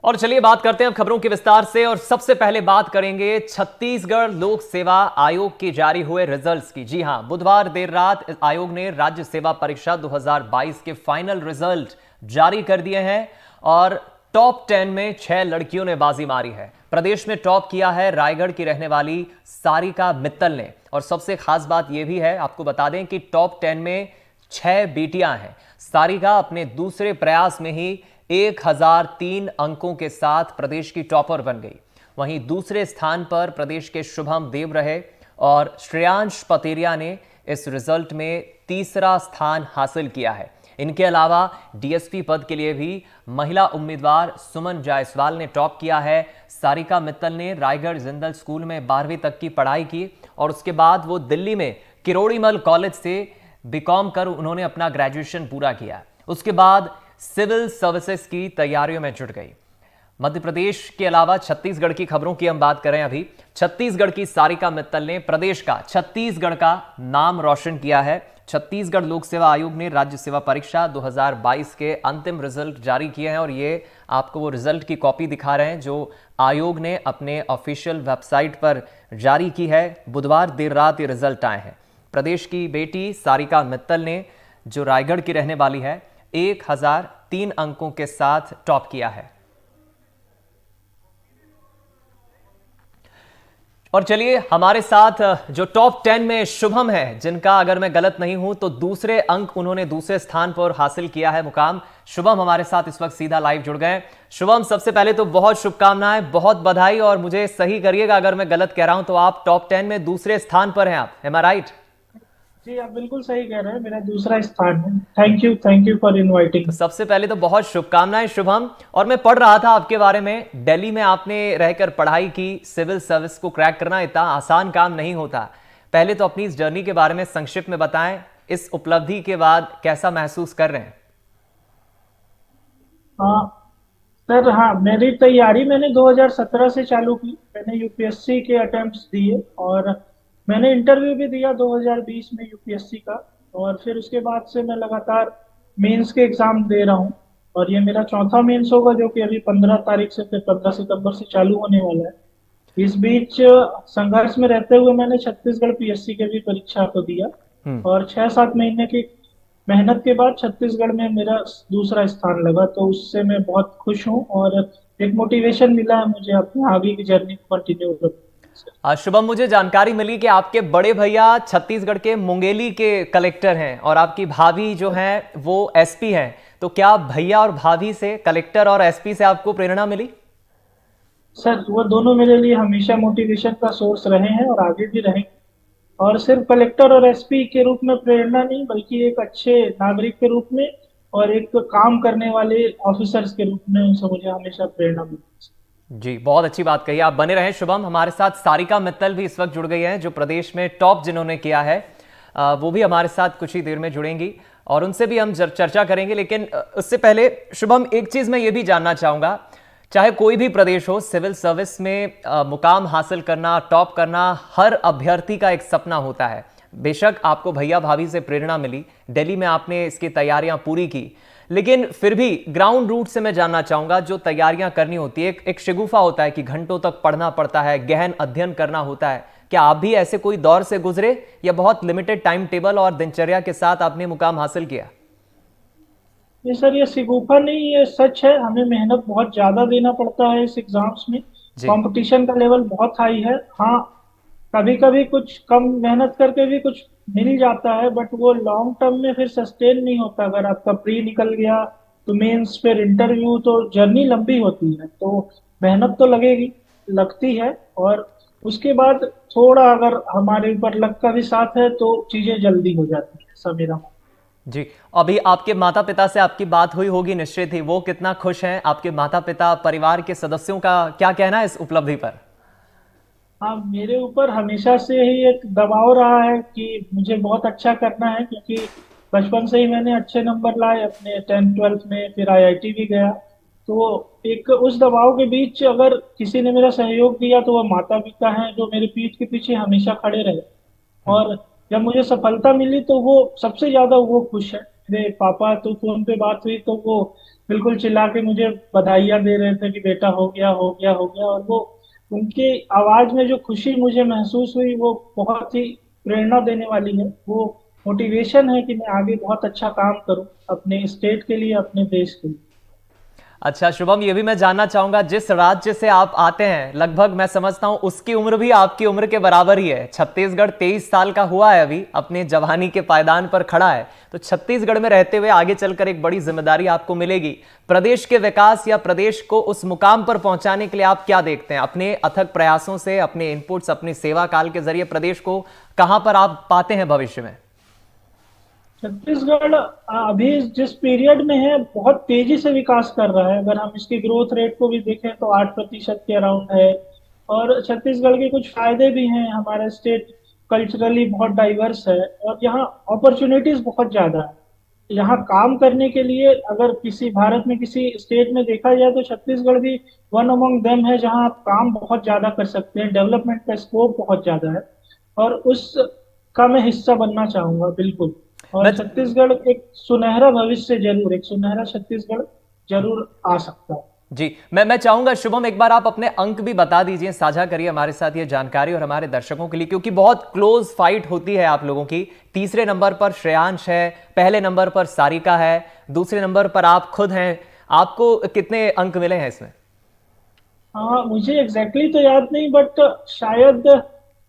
और चलिए बात करते हैं अब खबरों के विस्तार से। और सबसे पहले बात करेंगे छत्तीसगढ़ लोक सेवा आयोग के जारी हुए रिजल्ट्स की। जी हां, बुधवार देर रात आयोग ने राज्य सेवा परीक्षा 2022 के फाइनल रिजल्ट जारी कर दिए हैं और टॉप 10 में 6 लड़कियों ने बाजी मारी है। प्रदेश में टॉप किया है रायगढ़ की रहने वाली सारिका मित्तल ने। और सबसे खास बात यह भी है, आपको बता दें कि टॉप 10 में 6 बेटियां हैं। सारिका अपने दूसरे प्रयास में ही 1003 अंकों के साथ प्रदेश की टॉपर बन गई। वहीं दूसरे स्थान पर प्रदेश के शुभम देव रहे और श्रेयांश पतेरिया ने इस रिजल्ट में तीसरा स्थान हासिल किया है। इनके अलावा डीएसपी पद के लिए भी महिला उम्मीदवार सुमन जायसवाल ने टॉप किया है। सारिका मित्तल ने रायगढ़ जिंदल स्कूल में 12वीं तक की पढ़ाई की और उसके बाद वो दिल्ली में किरोड़ीमल कॉलेज से बीकॉम कर उन्होंने अपना ग्रेजुएशन पूरा किया। उसके बाद सिविल सर्विसेज की तैयारियों में जुट गई। मध्य प्रदेश के अलावा छत्तीसगढ़ की खबरों की हम बात करें। अभी छत्तीसगढ़ की सारिका मित्तल ने प्रदेश का, छत्तीसगढ़ का नाम रोशन किया है। छत्तीसगढ़ लोक सेवा आयोग ने राज्य सेवा परीक्षा 2022 के अंतिम रिजल्ट जारी किए हैं और ये आपको वो रिजल्ट की कॉपी दिखा रहे हैं जो आयोग ने अपने ऑफिशियल वेबसाइट पर जारी की है। बुधवार देर रात ये रिजल्ट आए हैं। प्रदेश की बेटी सारिका मित्तल ने, जो रायगढ़ की रहने वाली है, 1003 अंकों के साथ टॉप किया है। और चलिए हमारे साथ जो टॉप 10 में शुभम है, जिनका अगर मैं गलत नहीं हूं तो दूसरे अंक उन्होंने दूसरे स्थान पर हासिल किया है मुकाम। शुभम हमारे साथ इस वक्त सीधा लाइव जुड़ गए। शुभम, सबसे पहले तो बहुत शुभकामनाएं, बहुत बधाई। और मुझे सही करिएगा अगर मैं गलत कह रहा हूं तो आप टॉप 10 में दूसरे स्थान पर हैं। आप, एम आई राइट? जी, आप बिल्कुल सही कह रहे हैं, मेरा दूसरा स्थान है। Thank you for inviting. तो सबसे पहले तो बहुत शुभकामनाएं शुभम। और मैं पढ़ रहा था आपके बारे में, दिल्ली में आपने रहकर पढ़ाई की। सिविल सर्विस को क्रैक करना इतना आसान काम नहीं होता। पहले तो अपनी इस जर्नी के बारे में संक्षिप्त में बताएं। इस उपलब्धि के बाद कैसा महसूस कर रहे हैं? हाँ सर, हाँ, मेरी तैयारी मैंने 2017 से चालू की। मैंने यूपीएससी के अटेम्प्ट्स दिए और मैंने इंटरव्यू भी दिया 2020 में यूपीएससी का। और फिर उसके बाद से मैं लगातार मेंस के एग्जाम दे रहा हूँ और ये मेरा चौथा मेंस होगा जो कि अभी 15 तारीख से, फिर 15 सितंबर से चालू होने वाला है। इस बीच संघर्ष में रहते हुए मैंने छत्तीसगढ़ पीएससी के भी परीक्षा को दिया और 6-7 महीने की मेहनत के बाद छत्तीसगढ़ में मेरा दूसरा स्थान लगा, तो उससे मैं बहुत खुश हूँ और एक मोटिवेशन मिला है मुझे अपनी आगे की जर्नी को कंटिन्यू करने। शुभम, मुझे जानकारी मिली कि आपके बड़े भैया छत्तीसगढ़ के मुंगेली के कलेक्टर हैं और आपकी भाभी जो हैं वो एसपी हैं। तो क्या भैया और भाभी से, कलेक्टर और एसपी से आपको प्रेरणा मिली? सर, वो दोनों मेरे लिए हमेशा मोटिवेशन का सोर्स रहे हैं और आगे भी रहेंगे। और सिर्फ कलेक्टर और एसपी के रूप में प्रेरणा नहीं, बल्कि एक अच्छे नागरिक के रूप में और एक काम करने वाले ऑफिसर्स के रूप में उनसे मुझे हमेशा प्रेरणा मिलती है। जी, बहुत अच्छी बात कही। आप बने रहें शुभम। हमारे साथ सारिका मित्तल भी इस वक्त जुड़ गई हैं, जो प्रदेश में टॉप जिन्होंने किया है। वो भी हमारे साथ कुछ ही देर में जुड़ेंगी और उनसे भी हम चर्चा करेंगे। लेकिन उससे पहले शुभम, एक चीज मैं ये भी जानना चाहूंगा, चाहे कोई भी प्रदेश हो, सिविल सर्विस में मुकाम हासिल करना, टॉप करना हर अभ्यर्थी का एक सपना होता है। बेशक आपको भैया भाभी से प्रेरणा मिली, दिल्ली में आपने इसकी तैयारियां पूरी की, लेकिन फिर भी ग्राउंड रूट से मैं जानना चाहूंगा, जो तैयारियां करनी होती है, एक शिगुफा होता है कि घंटों तक पढ़ना पड़ता है, गहन अध्ययन करना होता है। क्या आप भी ऐसे कोई दौर से गुजरे या बहुत लिमिटेड टाइम टेबल और दिनचर्या के साथ आपने मुकाम हासिल किया? ये सर, ये सिगूफा नहीं, ये सच है। हमें मेहनत बहुत ज्यादा देना पड़ता है इस एग्जाम्स में। जी। कंपटीशन का लेवल बहुत हाई है। हाँ, कभी कभी कुछ कम मेहनत करके भी कुछ मिल जाता है, बट वो लॉन्ग टर्म में फिर सस्टेन नहीं होता। अगर आपका प्री निकल गया तो मेंस, फिर इंटरव्यू, तो जर्नी लंबी होती है। तो मेहनत तो लगेगी, लगती है। और उसके बाद थोड़ा अगर हमारे ऊपर लक का भी साथ है तो चीजें जल्दी हो जाती है, ऐसा मेरा मानना जी, अभी आपके माता पिता से आपकी बात हुई होगी निश्चित ही, वो कितना खुश हैं? आपके माता पिता, परिवार के सदस्यों का क्या कहना है इस उपलब्धि पर? है। हाँ, मेरे ऊपर हमेशा से ही एक दबाव रहा है कि मुझे बहुत अच्छा करना है, क्योंकि बचपन से ही मैंने अच्छे नंबर लाए अपने 10th 12th में, फिर आईआईटी भी गया। तो एक उस दबाव के बीच अगर किसी ने मेरा सहयोग दिया तो वो माता पिता हैं, जो मेरे पीठ के पीछे हमेशा खड़े रहे। और जब मुझे सफलता मिली तो वो सबसे ज्यादा वो खुश है। मेरे पापा तो फोन पे बात हुई तो वो बिल्कुल चिल्ला के मुझे बधाइयाँ दे रहे थे कि बेटा हो गया हो गया हो गया। और वो उनकी आवाज में जो खुशी मुझे महसूस हुई वो बहुत ही प्रेरणा देने वाली है। वो मोटिवेशन है कि मैं आगे बहुत अच्छा काम करूं अपने स्टेट के लिए, अपने देश के लिए। अच्छा शुभम, ये भी मैं जानना चाहूंगा, जिस राज्य से आप आते हैं लगभग मैं समझता हूं उसकी उम्र भी आपकी उम्र के बराबर ही है। छत्तीसगढ़ 23 साल का हुआ है, अभी अपने जवानी के पायदान पर खड़ा है। तो छत्तीसगढ़ में रहते हुए आगे चलकर एक बड़ी जिम्मेदारी आपको मिलेगी। प्रदेश के विकास या प्रदेश को उस मुकाम पर पहुंचाने के लिए आप क्या देखते हैं? अपने अथक प्रयासों से, अपने इनपुट्स, अपनी सेवा काल के जरिए प्रदेश को कहां पर आप पाते हैं भविष्य में? छत्तीसगढ़ अभी जिस पीरियड में है बहुत तेजी से विकास कर रहा है। अगर हम इसकी ग्रोथ रेट को भी देखें तो 8% के अराउंड है। और छत्तीसगढ़ के कुछ फायदे भी हैं। हमारा स्टेट कल्चरली बहुत डाइवर्स है और यहाँ अपॉर्चुनिटीज बहुत ज्यादा है। यहाँ काम करने के लिए अगर किसी भारत में किसी स्टेट में देखा जाए तो छत्तीसगढ़ भी वन अमंग देम है, जहाँ आप काम बहुत ज्यादा कर सकते हैं, डेवलपमेंट का स्कोप बहुत ज्यादा है। और उस का मैं हिस्सा बनना चाहूंगा बिल्कुल। और मैं छत्तीसगढ़ एक सुनहरा भविष्य जरूर, एक सुनहरा छत्तीसगढ़ जरूर आ सकता है। जी, मैं चाहूंगा शुभम एक बार आप अपने अंक भी बता दीजिए, साझा करिए हमारे साथ ये जानकारी और हमारे दर्शकों के लिए, क्योंकि बहुत क्लोज फाइट होती है आप लोगों की। तीसरे नंबर पर श्रेयांश है, पहले नंबर पर सारिका है, दूसरे नंबर पर आप खुद हैं। आपको कितने अंक मिले हैं इसमें? हाँ, मुझे एग्जैक्टली तो याद नहीं, बट शायद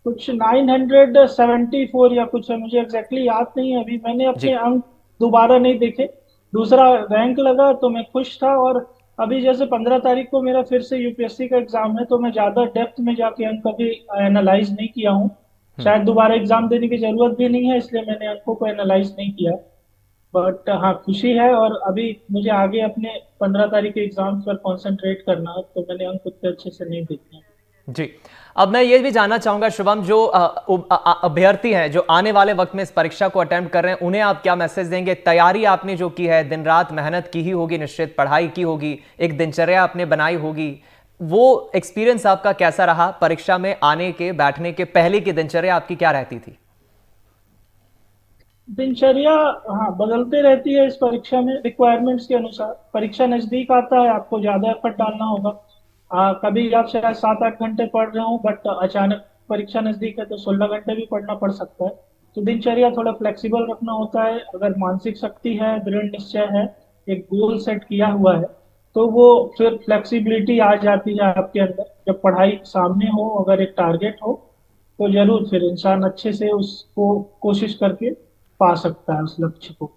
कुछ 974 या कुछ है। मुझे एग्जैक्टली याद नहीं है, अभी मैंने अपने जी। अंक दोबारा नहीं देखे। दूसरा रैंक लगा तो मैं खुश था। और अभी जैसे 15 तारीख को मेरा फिर से यूपीएससी का एग्जाम है तो मैं ज्यादा डेप्थ में जाके अंक अभी एनालाइज नहीं किया हूँ। हम्म। शायद दोबारा एग्जाम देने की जरूरत भी नहीं है, इसलिए मैंने अंकों को एनालाइज नहीं किया। बट हाँ, खुशी है। और अभी मुझे आगे अपने 15 तारीख के एग्जाम्स पर कंसंट्रेट करना है तो मैंने अंक उतने अच्छे से नहीं देखे हैं। जी, अब मैं ये भी जानना चाहूंगा शुभम, जो अभ्यर्थी हैं जो आने वाले वक्त में इस परीक्षा को अटेम्प्ट कर रहे हैं, उन्हें आप क्या मैसेज देंगे? तैयारी आपने जो की है, दिन रात मेहनत की ही होगी, निश्चित पढ़ाई की होगी, एक दिनचर्या आपने बनाई होगी, वो एक्सपीरियंस आपका कैसा रहा? परीक्षा में आने के, बैठने के पहले की दिनचर्या आपकी क्या रहती थी? दिनचर्या हाँ बदलते रहती है इस परीक्षा में, रिक्वायरमेंट्स के अनुसार। परीक्षा नजदीक आता है, आपको ज्यादा एफर्ट डालना होगा। कभी आप शायद 7-8 घंटे पढ़ रहे हो, बट अचानक परीक्षा नजदीक है तो 16 घंटे भी पढ़ना पड़ सकता है। तो दिनचर्या थोड़ा फ्लेक्सिबल रखना होता है। अगर मानसिक शक्ति है, दृढ़ निश्चय है, एक गोल सेट किया हुआ है, तो वो फिर फ्लेक्सिबिलिटी आ जाती है आपके अंदर। जब पढ़ाई सामने हो, अगर एक टारगेट हो, तो जरूर फिर इंसान अच्छे से उसको कोशिश करके पा सकता है उस लक्ष्य को।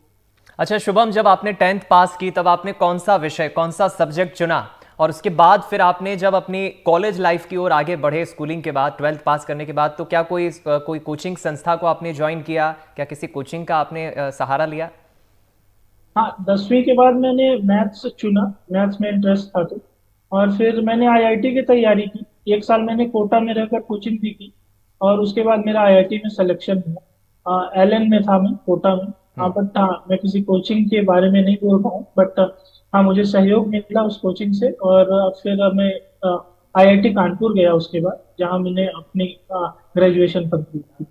अच्छा शुभम, जब आपने 10th पास की तब आपने कौन सा विषय, कौन सा सब्जेक्ट चुना? और उसके बाद फिर आपने जब अपनी कॉलेज लाइफ की ओर आगे बढ़े, स्कूलिंग के बाद, 12th पास करने के बाद, तो क्या कोई कोचिंग संस्था को आपने ज्वाइन किया? क्या किसी कोचिंग का आपने सहारा लिया? हाँ, 10वीं के बाद मैंने मैथ्स चुना, मैथ्स में इंटरेस्ट था तो। और फिर मैंने आईआईटी की तैयारी की। 1 साल मैंने कोटा में रहकर कोचिंग भी की। और उसके बाद मेरा आईआईटी में सिलेक्शन हुआ। एलएन में था मैं, कोटा में। हाँ, हम्म। बट हाँ, मैं किसी कोचिंग के बारे में नहीं बोल रहा हूँ, बट हाँ, मुझे सहयोग मिला उस कोचिंग से। और फिर मैं आईआईटी कानपुर गया उसके बाद, जहाँ मैंने अपनी ग्रेजुएशन कंप्लीट की।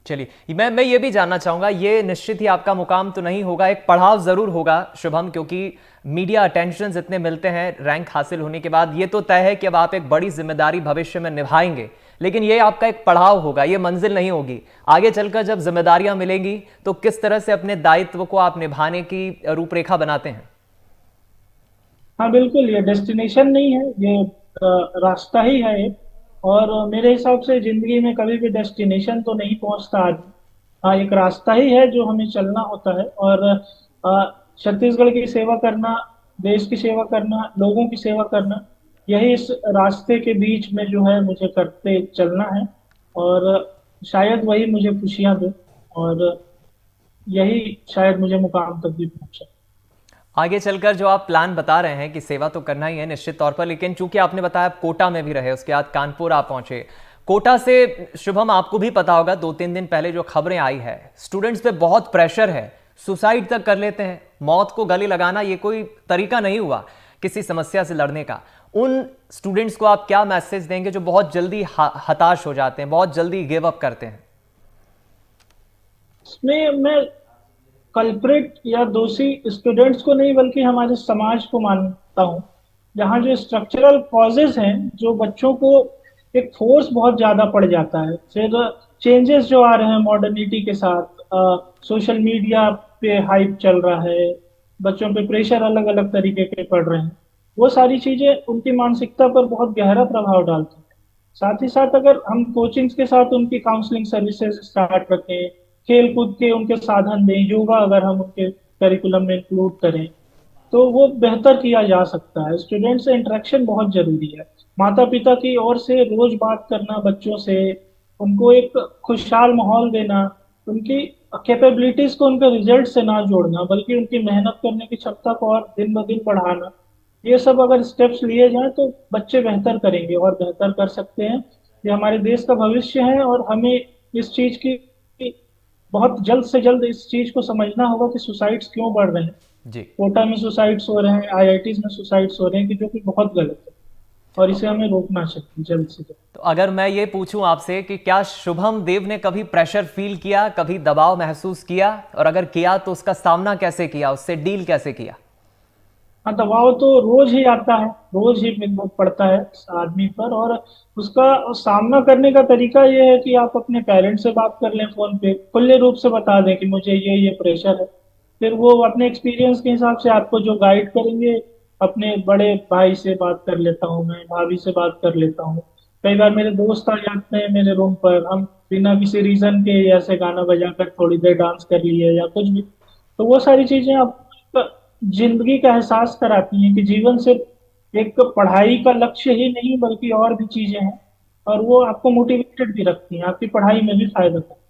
चलिए, मैं ये भी जानना चाहूंगा, ये निश्चित ही आपका मुकाम तो नहीं होगा, एक पड़ाव जरूर होगा शुभम, क्योंकि मीडिया अटेंशन इतने मिलते हैं रैंक हासिल होने के बाद। ये तो तय है कि अब आप एक बड़ी जिम्मेदारी भविष्य में निभाएंगे, लेकिन ये आपका एक पड़ाव होगा, ये मंजिल नहीं होगी। आगे चलकर जब जिम्मेदारियां मिलेंगी तो किस तरह से अपने दायित्व को आप निभाने की रूपरेखा बनाते हैं? हाँ बिल्कुल, ये डेस्टिनेशन नहीं है, ये रास्ता ही है ये। और मेरे हिसाब से जिंदगी में कभी भी डेस्टिनेशन तो नहीं पहुंचता आदमी। हाँ, एक रास्ता ही है जो हमें चलना होता है। और छत्तीसगढ़ की सेवा करना, देश की सेवा करना, लोगों की सेवा करना, यही इस रास्ते के बीच में जो है मुझे करते चलना है। और शायद वही मुझे खुशियां दे। और यही शायद मुझे मुकाम तक भी पहुंचा। आगे चलकर जो आप प्लान बता रहे हैं कि सेवा तो करना ही है निश्चित तौर पर, लेकिन चूंकि आपने बताया आप कोटा में भी रहे, उसके बाद कानपुर आप पहुंचे। कोटा से शुभम, आपको भी पता होगा 2-3 दिन पहले जो खबरें आई है, स्टूडेंट्स पे बहुत प्रेशर है, सुसाइड तक कर लेते हैं। मौत को गले लगाना ये कोई तरीका नहीं हुआ किसी समस्या से लड़ने का। उन स्टूडेंट्स को आप क्या मैसेज देंगे जो बहुत जल्दी हताश हो जाते हैं, बहुत जल्दी गिव अप करते हैं? इसमें मैं कल्प्रिट या दोषी स्टूडेंट्स को नहीं बल्कि हमारे समाज को मानता हूँ, जहाँ जो स्ट्रक्चरल कॉजेज हैं, जो बच्चों को एक फोर्स बहुत ज्यादा पड़ जाता है। फिर चेंजेस जो आ रहे हैं मॉडर्निटी के साथ, सोशल मीडिया पे हाइप चल रहा है, बच्चों पे प्रेशर अलग अलग तरीके के पड़ रहे हैं, वो सारी चीजें उनकी मानसिकता पर बहुत गहरा प्रभाव डालती हैं। साथ ही साथ अगर हम कोचिंग्स के साथ उनकी काउंसलिंग सर्विसेज स्टार्ट रखें, खेल कूद के उनके साधन दें, योगा अगर हम उनके करिकुलम में इंक्लूड करें, तो वो बेहतर किया जा सकता है। स्टूडेंट से इंटरेक्शन बहुत जरूरी है। माता पिता की ओर से रोज बात करना बच्चों से, उनको एक खुशहाल माहौल देना, उनकी कैपेबिलिटीज को उनके रिजल्ट से ना जोड़ना बल्कि उनकी मेहनत करने की क्षमता को और दिन ब दिन बढ़ाना, ये सब अगर स्टेप्स लिए जाएं तो बच्चे बेहतर करेंगे और बेहतर कर सकते हैं। ये हमारे देश का भविष्य है और हमें इस चीज की बहुत जल्द से जल्द इस चीज को समझना होगा कि सुसाइड्स क्यों बढ़ रहे हैं। जी। कोटा में सुसाइड्स हो रहे हैं, आईआईटीज में सुसाइड्स हो रहे हैं, कि जो कि बहुत गलत है और इसे हमें रोकना चाहिए जल्द से जल्द। तो अगर मैं ये पूछूं आपसे कि क्या शुभम देव ने कभी प्रेशर फील किया, कभी दबाव महसूस किया, और अगर किया तो उसका सामना कैसे किया, उससे डील कैसे किया? हाँ, दबाव तो रोज ही आता है, रोज ही पड़ता है आदमी पर। और उसका सामना करने का तरीका ये है कि आप अपने पेरेंट्स से बात कर लें, फोन पे खुले रूप से बता दें कि मुझे ये प्रेशर है। फिर वो अपने एक्सपीरियंस के हिसाब से आपको जो गाइड करेंगे। अपने बड़े भाई से बात कर लेता हूँ, मैं भाभी से बात कर लेता हूँ। कई बार मेरे दोस्त आ जाते हैं मेरे रूम पर, हम बिना किसी रीजन के ऐसे गाना बजाकर थोड़ी देर डांस कर लिए या कुछ भी। तो वो सारी चीजें आप जिंदगी का एहसास कराती हैं कि जीवन सिर्फ एक पढ़ाई का लक्ष्य ही नहीं बल्कि और भी चीजें हैं, और वो आपको मोटिवेटेड भी रखती हैं, आपकी पढ़ाई में भी फायदा करती हैं।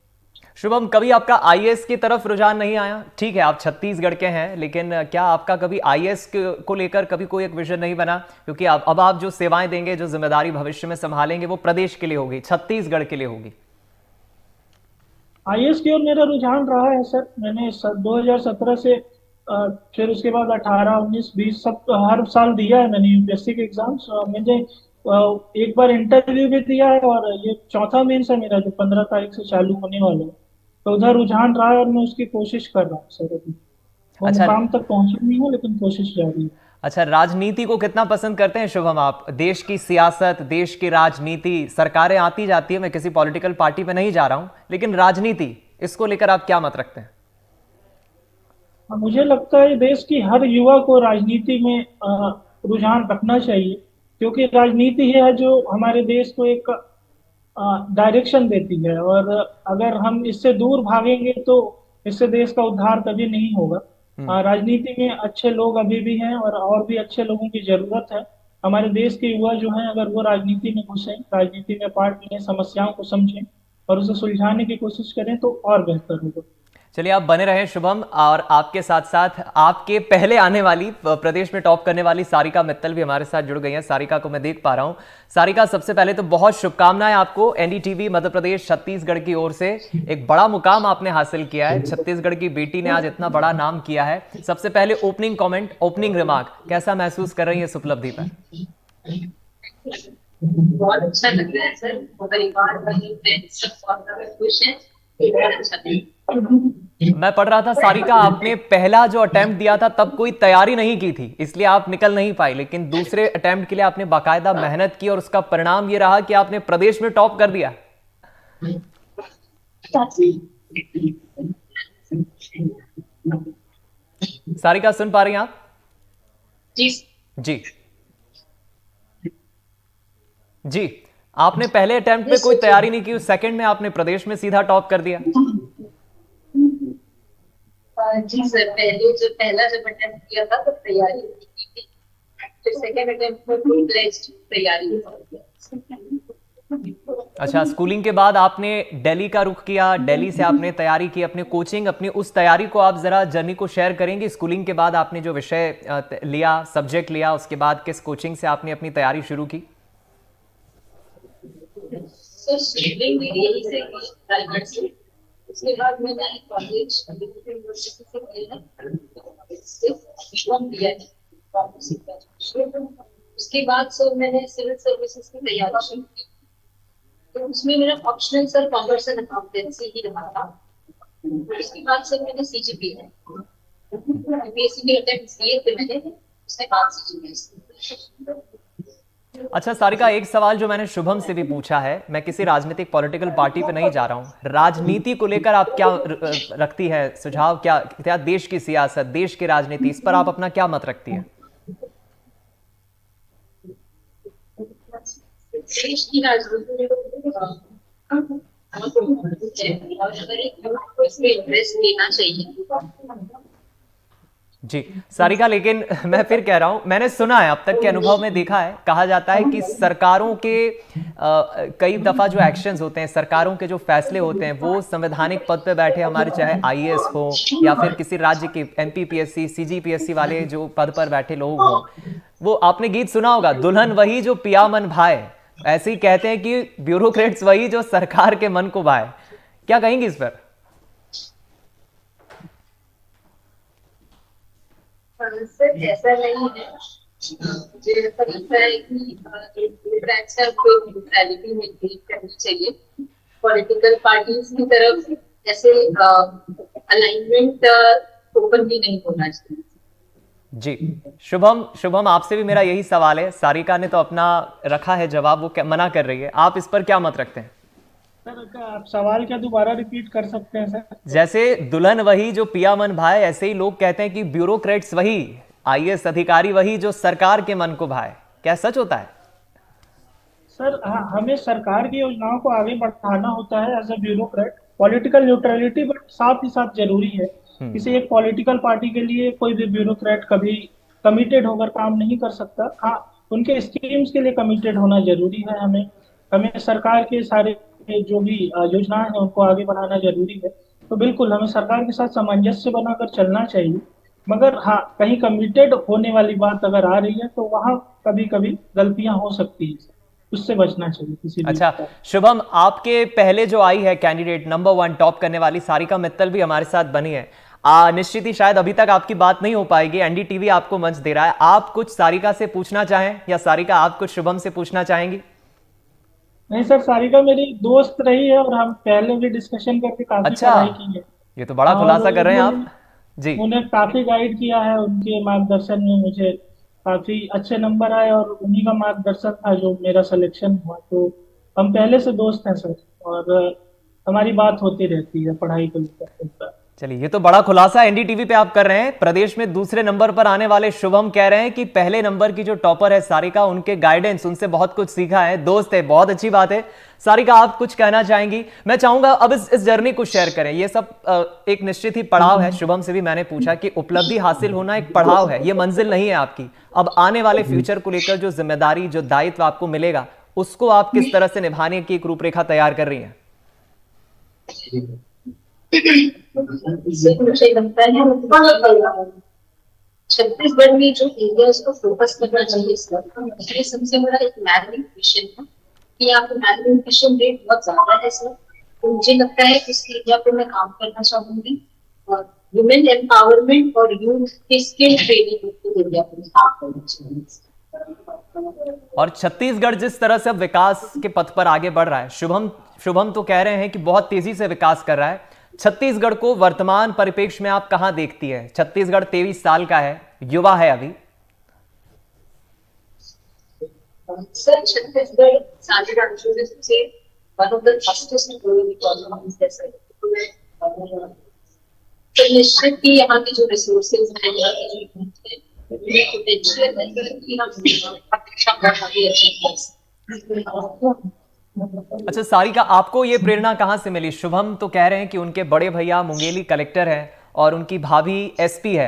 शुभम, कभी आपका आईएएस की तरफ रुझान नहीं आया? ठीक है, आप छत्तीसगढ़ के हैं, लेकिन क्या आपका कभी आईएएस को लेकर कभी कोई एक विजन नहीं बना? क्योंकि अब आप जो सेवाएं देंगे, जो जिम्मेदारी भविष्य में संभालेंगे, वो प्रदेश के लिए होगी, छत्तीसगढ़ के लिए होगी। आईएएस की ओर मेरा रुझान रहा है सर। मैंने 2017 से फिर उसके बाद 18, 19, 20 सब हर साल दिया है मैंने यूपीएससी के एग्जाम्स। मैंने एक बार इंटरव्यू भी दिया है और ये चौथा मेंस है मेरा जो 15 तारीख से चालू होने वाला है। तो उधर रुझान रहा है और मैं उसकी कोशिश कर रहा हूँ सर। अभी वो अच्छा। मुकाम तक पहुंचा नहीं हूँ लेकिन कोशिश जारी है। अच्छा, राजनीति को कितना पसंद करते हैं शुभम आप? देश की सियासत, देश की राजनीति, सरकारें आती जाती है, मैं किसी पॉलिटिकल पार्टी पे नहीं जा रहा हूं, लेकिन राजनीति, इसको लेकर आप क्या मत रखते हैं? मुझे लगता है देश की हर युवा को राजनीति में रुझान रखना चाहिए, क्योंकि राजनीति ही है जो हमारे देश को एक डायरेक्शन देती है। और अगर हम इससे दूर भागेंगे तो इससे देश का उद्धार कभी नहीं होगा। राजनीति में अच्छे लोग अभी भी हैं और भी अच्छे लोगों की जरूरत है। हमारे देश के युवा जो हैं अगर वो राजनीति में घुसें, राजनीति में पार्ट लें, समस्याओं को समझें और उसे सुलझाने की कोशिश करें तो और बेहतर होगा। चलिए, आप बने रहें शुभम, और आपके साथ साथ आपके पहले आने वाली, प्रदेश में टॉप करने वाली सारिका मित्तल भी हमारे साथ जुड़ गई हैं। सारिका को मैं देख पा रहा हूं। सारिका, सबसे पहले तो बहुत शुभकामनाएं आपको। एनडीटीवी मध्य प्रदेश छत्तीसगढ़ की ओर से एक बड़ा मुकाम आपने हासिल किया है। छत्तीसगढ़ की बेटी ने आज इतना बड़ा नाम किया है। सबसे पहले ओपनिंग कॉमेंट, ओपनिंग रिमार्क, कैसा महसूस कर रही है इस उपलब्धि पर? बहुत अच्छा लग रहा है सर। परिवार वाले फ्रेंड्स सब बहुत खुश हैं। बहुत अच्छा लग रहा है। मैं पढ़ रहा था सारिका, आपने पहला जो अटेम्प्ट दिया था तब कोई तैयारी नहीं की थी, इसलिए आप निकल नहीं पाई, लेकिन दूसरे अटेम्प्ट के लिए आपने बाकायदा मेहनत की और उसका परिणाम ये रहा कि आपने प्रदेश में टॉप कर दिया। सारिका, सुन पा रही हैं आप? जी जी जी। आपने पहले अटेम्प्ट पे कोई तैयारी नहीं की, सेकंड में आपने प्रदेश में सीधा टॉप कर दिया। जी सर, पहले जो पहला जब अटेम्प्ट किया था तो तैयारी नहीं की थी। फिर सेकंड अटेम्प्ट में फुल फ्लेज्ड तैयारी की। अच्छा, स्कूलिंग के बाद आपने दिल्ली का रुख किया, दिल्ली से आपने तैयारी की, अपने कोचिंग, अपनी उस तैयारी को आप जरा जर्नी को शेयर करेंगे। स्कूलिंग के बाद आपने जो विषय लिया, सब्जेक्ट लिया, उसके बाद किस कोचिंग से आपने अपनी तैयारी शुरू की? सर, स्कूलिंग मेरी यहीं से रायगढ़ से। उसके बाद मैंने कॉलेज यूनिवर्सिटी से किया है। उसके बाद सर मैंने सिविल सर्विसेज की तैयारी शुरू की। तो उसमें मेरा optional sir commerce and accountancy ही रहा था। उसके बाद सर मैंने CGPA यूपीएससी के अटेम्प्ट दिए थे मैंने, उसके बाद CGPA। अच्छा सारिका, एक सवाल जो मैंने शुभम से भी पूछा है, मैं किसी राजनीतिक पॉलिटिकल पार्टी पे नहीं जा रहा हूँ, राजनीति को लेकर आप क्या रखती है सुझाव, क्या क्या देश की सियासत, देश की राजनीति, इस पर आप अपना क्या मत रखती है? देश की राजनीति को इसमें इंटरेस्ट लेना चाहिए। जी सारिका, लेकिन मैं फिर कह रहा हूं, मैंने सुना है, अब तक के अनुभव में देखा है, कहा जाता है कि सरकारों के कई दफा जो एक्शंस होते हैं, सरकारों के जो फैसले होते हैं, वो संवैधानिक पद पे बैठे हमारे चाहे आईएएस हो या फिर किसी राज्य के एमपीपीएससी सीजीपीएससी वाले जो पद पर बैठे लोग हों, वो आपने गीत सुना होगा, दुल्हन वही जो पिया मन भाए, ऐसे ही कहते हैं कि ब्यूरोक्रेट्स वही जो सरकार के मन को भाए। क्या कहेंगे इस पर? सर ऐसा नहीं है, मुझे ऐसा लगता है कि ब्यूरोक्रेट्स का कोई न्यूट्रलिटी मेंटेन करनी चाहिए। पॉलिटिकल पार्टीज की तरफ ऐसे अलाइनमेंट ओपनली नहीं होना चाहिए। जी शुभम आपसे भी मेरा यही सवाल है, सारिका ने तो अपना रखा है जवाब, वो मना कर रही है, आप इस पर क्या मत रखते हैं? सर आप सवाल क्या दोबारा रिपीट कर सकते हैं सर? जैसे दुल्हन वही जो पिया मन भाए, ऐसे ही लोग कहते हैं कि ब्यूरोक्रेट्स वही, आईएएस अधिकारी वही जो सरकार के मन को भाए, क्या सच होता है? सर हाँ, हमें सरकार की योजनाओं को आगे बढ़ाना होता है as a bureaucrat. Political neutrality but साथ ही साथ जरूरी है। किसी एक पॉलिटिकल पार्टी के लिए कोई भी ब्यूरोक्रेट कभी कमिटेड होकर काम नहीं कर सकता। हाँ, उनके स्कीम्स के लिए कमिटेड होना जरूरी है। हमें हमें सरकार के सारे जो भी योजनाएं हैं उनको आगे बढ़ाना जरूरी है। तो बिल्कुल हमें सरकार के साथ सामंजस्य बनाकर चलना चाहिए। मगर हाँ, कहीं कमिटेड होने वाली बात अगर आ रही है तो वहाँ कभी कभी गलतियां हो सकती है, उससे बचना चाहिए किसी भी। अच्छा शुभम, आपके पहले जो आई है कैंडिडेट नंबर 1 टॉप करने वाली सारिका मित्तल भी हमारे साथ बनी है। निश्चित ही शायद अभी तक आपकी बात नहीं हो पाएगी, एनडीटीवी आपको मंच दे रहा है, आप कुछ सारिका से पूछना चाहें या सारिका आप कुछ शुभम से पूछना चाहेंगी? नहीं सर, सारिका मेरी दोस्त रही है और हम पहले भी डिस्कशन करके काफी पढ़ाई की है। ये तो बड़ा खुलासा कर रहे हैं आप। जी, उन्हें काफी गाइड किया है, उनके मार्गदर्शन में मुझे काफी अच्छे नंबर आए और उन्हीं का मार्गदर्शन था जो मेरा सिलेक्शन हुआ। तो हम पहले से दोस्त हैं सर, और हमारी बात होती रहती है पढ़ाई को लेकर। चलिए ये तो बड़ा खुलासा एनडीटीवी पे आप कर रहे हैं। प्रदेश में दूसरे नंबर पर आने वाले शुभम कह रहे हैं कि पहले नंबर की जो टॉपर है सारिका, उनके गाइडेंस, उनसे बहुत कुछ सीखा है, दोस्त है, बहुत अच्छी बात है। सारिका आप कुछ कहना चाहेंगी? मैं चाहूंगा अब इस जर्नी को शेयर करें। ये सब एक निश्चित ही पड़ाव है। शुभम से भी मैंने पूछा कि उपलब्धि हासिल होना एक पड़ाव है, ये मंजिल नहीं है आपकी। अब आने वाले फ्यूचर को लेकर जो जिम्मेदारी, जो दायित्व आपको मिलेगा, उसको आप किस तरह से निभाने की एक रूपरेखा तैयार कर रही हैं? मुझे लगता है छत्तीसगढ़ में जो एरियाज को फोकस करना चाहिए इसलिए सबसे बड़ा एक मैग्नीफिकेशन है कि यहाँ पे मैग्नीफिकेशन रेट बहुत ज्यादा है सर। तो मुझे लगता है इस एरिया पे मैं काम करना चाहूंगी और वुमेन एम्पावरमेंट और यूथ के स्किल ट्रेनिंग के एरिया पे काम करना चाहूंगी। और छत्तीसगढ़ जिस तरह से अब विकास के पथ पर आगे बढ़ रहा है, शुभम तो कह रहे हैं कि बहुत तेजी से विकास कर रहा है। छत्तीसगढ़ को वर्तमान परिप्रेक्ष्य में आप कहां देखती है? छत्तीसगढ़ 23 साल का है, युवा है अभी। सर छत्तीसगढ़ साझे राज्यों से one of the fastest growing economies है सर। तो निश्चित ही यहाँ के जो रिसोर्सेज हैं, यहाँ की जो यूथ है, पोटेंशियल है कि हम अच्छा बढ़ाएं अच्छी। अच्छा सारिका, आपको ये प्रेरणा कहां से मिली? शुभम तो कह रहे हैं कि उनके बड़े भैया मुंगेली कलेक्टर हैं और उनकी भाभी एसपी है।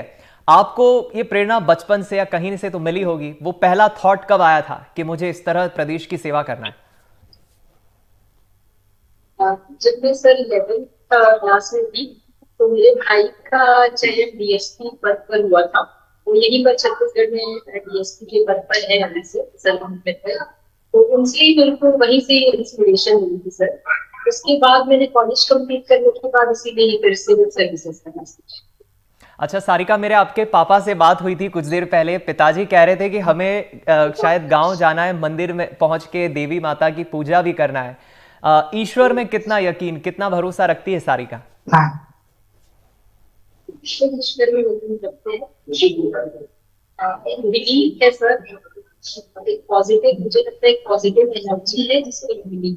आपको ये प्रेरणा बचपन से या कहीं से तो मिली होगी। वो पहला थॉट कब आया था कि मुझे इस तरह प्रदेश की सेवा करना है? जब मैं सर 11th क्लास में थी तो मेरे भाई का चयन डीएसपी पद पर हुआ था। वो यही पर छत्तीसगढ़ में डीएसपी के पद पर है अभी से सलमान मित्तल। तो उनसे ही मेरे को वहीं से इंस्पिरेशन मिली थी सर। उसके बाद मैंने कॉलेज कंप्लीट करने के बाद इसीलिए ही फिर सिविल सर्विसेज करना सीखा। अच्छा सारिका, मेरे आपके पापा से बात हुई थी कुछ देर पहले। पिताजी कह रहे थे कि हमें शायद गांव जाना है, मंदिर में पहुंच के देवी माता की पूजा भी करना है। ईश्वर में कितना यकीन, कितना भरोसा रखती है सारिका? ईश्वर में यकीन रखते हैं, बिलीव है सर। एक पॉजिटिव, मुझे लगता है एक पॉजिटिव एनर्जी है जिसको बिलीव।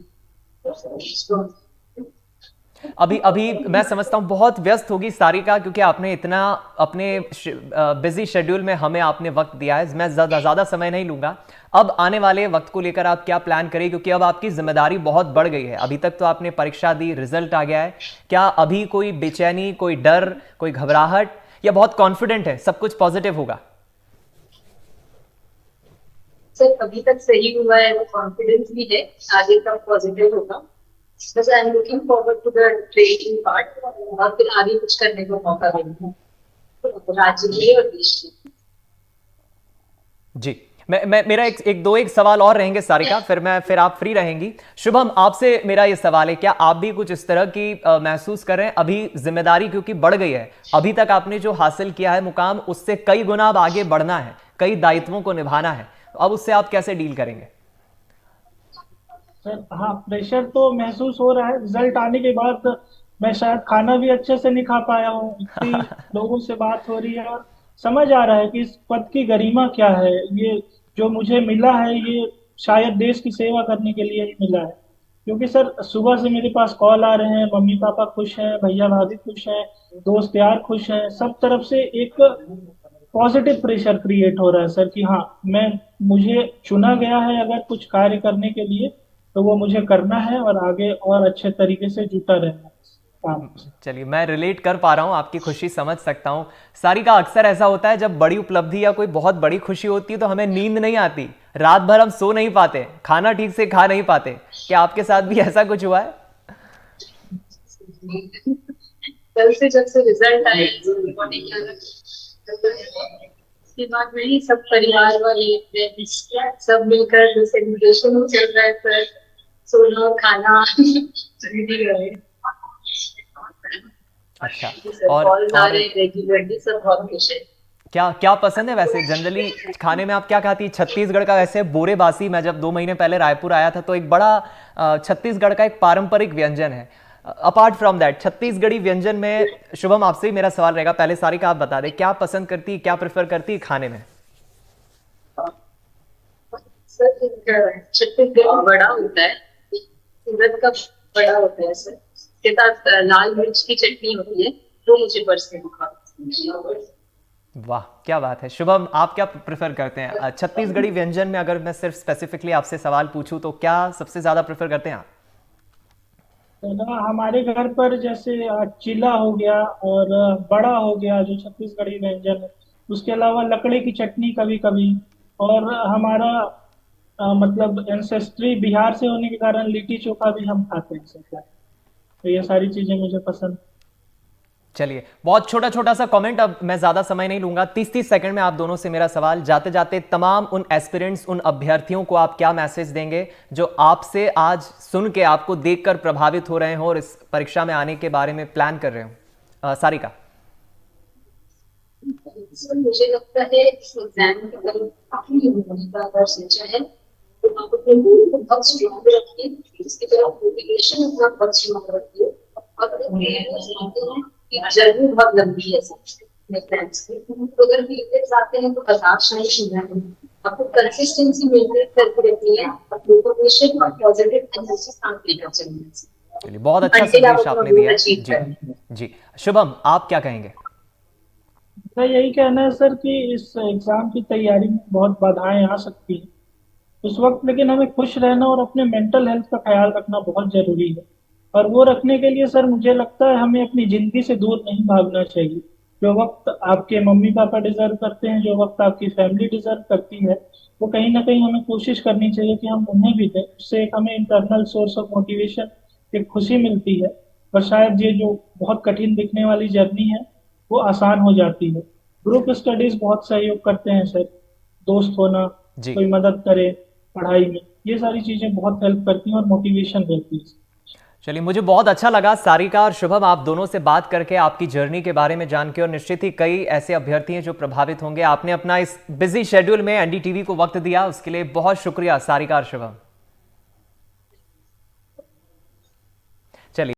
अभी अभी मैं समझता हूँ बहुत व्यस्त होगी सारिका, क्योंकि आपने इतना अपने बिजी शेड्यूल में हमें आपने वक्त दिया है। मैं ज़्यादा समय नहीं लूँगा। अब आने वाले वक्त को लेकर आप क्या प्लान करें, क्योंकि अब आपकी जिम्मेदारी बहुत बढ़ गई है। अभी तक तो आपने परीक्षा दी, रिजल्ट आ गया है, क्या अभी कोई बेचैनी, कोई डर, कोई घबराहट, या बहुत कॉन्फिडेंट है सब कुछ पॉजिटिव होगा? सर अभी तक सही हुआ है, वो कॉन्फिडेंस भी है, आगे तक पॉजिटिव होगा। बस I am looking forward to the training part, और फिर आगे कुछ करने को मौका मिलेगा राज्य के और देश के। जी, मेरा एक सवाल और रहेंगे सारिका, फिर आप फ्री रहेंगी। शुभम, आपसे मेरा ये सवाल है, क्या आप भी कुछ इस तरह की महसूस कर रहे हैं? अभी जिम्मेदारी क्योंकि बढ़ गई है, अभी तक आपने जो हासिल किया है मुकाम, उससे कई गुना अब आगे बढ़ना है, कई दायित्वों को निभाना है, अब उससे आप कैसे डील करेंगे? सर हाँ, प्रेशर तो महसूस हो रहा है। रिजल्ट आने के बाद मैं शायद खाना भी अच्छे से नहीं खा पाया हूँ, इतनी लोगों से बात हो रही है और समझ आ रहा है कि इस पद की गरिमा क्या है। ये जो मुझे मिला है, ये शायद देश की सेवा करने के लिए ही मिला है। क्योंकि सर सुबह से मेरे पास कॉल आ रहे हैं, मम्मी पापा खुश हैं, भैया भाभी खुश हैं, दोस्त यार खुश हैं, सब तरफ से एक पॉजिटिव प्रेशर क्रिएट हो रहा है सर कि हाँ, मुझे चुना गया है अगर कुछ कार्य करने के लिए, तो वो मुझे करना है और आगे और अच्छे तरीके से जुटा रहना है काम। चलिए, मैं रिलेट कर पा रहा हूँ, आपकी खुशी समझ सकता हूँ। सारिका, अक्सर ऐसा होता है जब बड़ी उपलब्धि या कोई बहुत बड़ी खुशी होती है तो हमें नींद नहीं आती, रात भर हम सो नहीं पाते, खाना ठीक से खा नहीं पाते। क्या आपके साथ भी ऐसा कुछ हुआ है? कल से जब से रिजल्ट आए, उसके बाद में ही सब परिवार वाले सब मिलकर सेलिब्रेशन चल रहा है सर, सोना खाना खरीदी गए। अच्छा, कॉल आ और रहे रेगुलरली, सब बहुत खुश है। क्या क्या पसंद है वैसे जनरली खाने में? आप क्या खाती है? छत्तीसगढ़ का वैसे बोरे बासी, मैं जब 2 महीने पहले रायपुर आया था तो एक बड़ा छत्तीसगढ़ का एक पारंपरिक व्यंजन है। अपार्ट फ्रॉम दैट छत्तीसगढ़ी व्यंजन में, शुभम आपसे ही मेरा सवाल रहेगा, पहले सारिका आप बता दें, क्या पसंद करती है, क्या प्रेफर करती है खाने में? सर छत्तीसगढ़ बड़ा होता है, सूरत का बड़ा होता है सर, इसके साथ लाल मिर्च की चटनी होती है, वो मुझे पर्सनली। वाह, क्या बात है। शुभम, आप क्या प्रेफर करते हैं छत्तीसगढ़ी व्यंजन में? अगर मैं सिर्फ स्पेसिफिकली आपसे सवाल पूछूं तो क्या सबसे ज्यादा प्रेफर करते हैं आप? तो ना हमारे घर पर जैसे चिला हो गया और बड़ा हो गया जो छत्तीसगढ़ी व्यंजन है, उसके अलावा लकड़ी की चटनी कभी कभी, और हमारा मतलब एंसेस्ट्री बिहार से होने के कारण लिट्टी चोखा भी हम खाते हैं सर। तो ये सारी चीजें मुझे पसंद। चलिए, बहुत छोटा छोटा सा कमेंट, अब मैं ज्यादा समय नहीं लूंगा। 30-30 सेकंड में आप दोनों से मेरा सवाल, जाते जाते तमाम उन एस्पिरेंट्स, उन अभ्यर्थियों को आप क्या मैसेज देंगे जो आपसे आज सुन के, आपको देखकर प्रभावित हो रहे हो और इस परीक्षा में आने के बारे में प्लान कर रहे हो? सारिका। मुझे लगता है इस एग्जाम की तरफ काफी अगर सोचा है तो आप अपने गोल को बहुत स्ट्रॉन्ग रखिए, इसकी तरफ मोटिवेशन अपना बहुत स्ट्रॉन्ग रखिए, और कि जर्नी बहुत लंबी है तो अगर फीडबैक्स आते हैं तो हताश नहीं होना है, आपको कंसिस्टेंसी मेंटेन करके रखनी है, मोटिवेशन और पॉजिटिव एनर्जी साथ लेकर चलनी है। चलिए, बहुत अच्छा संदेश आपने दिया। जी जी, शुभम आप क्या कहेंगे? मेरा यही कहना है सर कि इस एग्जाम की तैयारी में बहुत बाधाएं आ सकती हैं उस वक्त, लेकिन हमें खुश रहना और अपने मेंटल हेल्थ का ख्याल रखना बहुत जरूरी है। और वो रखने के लिए सर मुझे लगता है हमें अपनी जिंदगी से दूर नहीं भागना चाहिए। जो वक्त आपके मम्मी पापा डिजर्व करते हैं, जो वक्त आपकी फैमिली डिजर्व करती है, वो कहीं ना कहीं हमें कोशिश करनी चाहिए कि हम उन्हें भी दें। उससे एक हमें इंटरनल सोर्स ऑफ मोटिवेशन, एक खुशी मिलती है। और शायद ये जो बहुत कठिन दिखने वाली जर्नी है वो आसान हो जाती है। ग्रुप स्टडीज बहुत सहयोग करते हैं सर, दोस्त होना, जी, कोई मदद करे पढ़ाई में, ये सारी चीजें बहुत हेल्प करती हैं और मोटिवेशन देती है। चलिए, मुझे बहुत अच्छा लगा सारिका और शुभम आप दोनों से बात करके, आपकी जर्नी के बारे में जान के, और निश्चित ही कई ऐसे अभ्यर्थी हैं जो प्रभावित होंगे। आपने अपना इस बिजी शेड्यूल में एनडीटीवी को वक्त दिया, उसके लिए बहुत शुक्रिया सारिका और शुभम।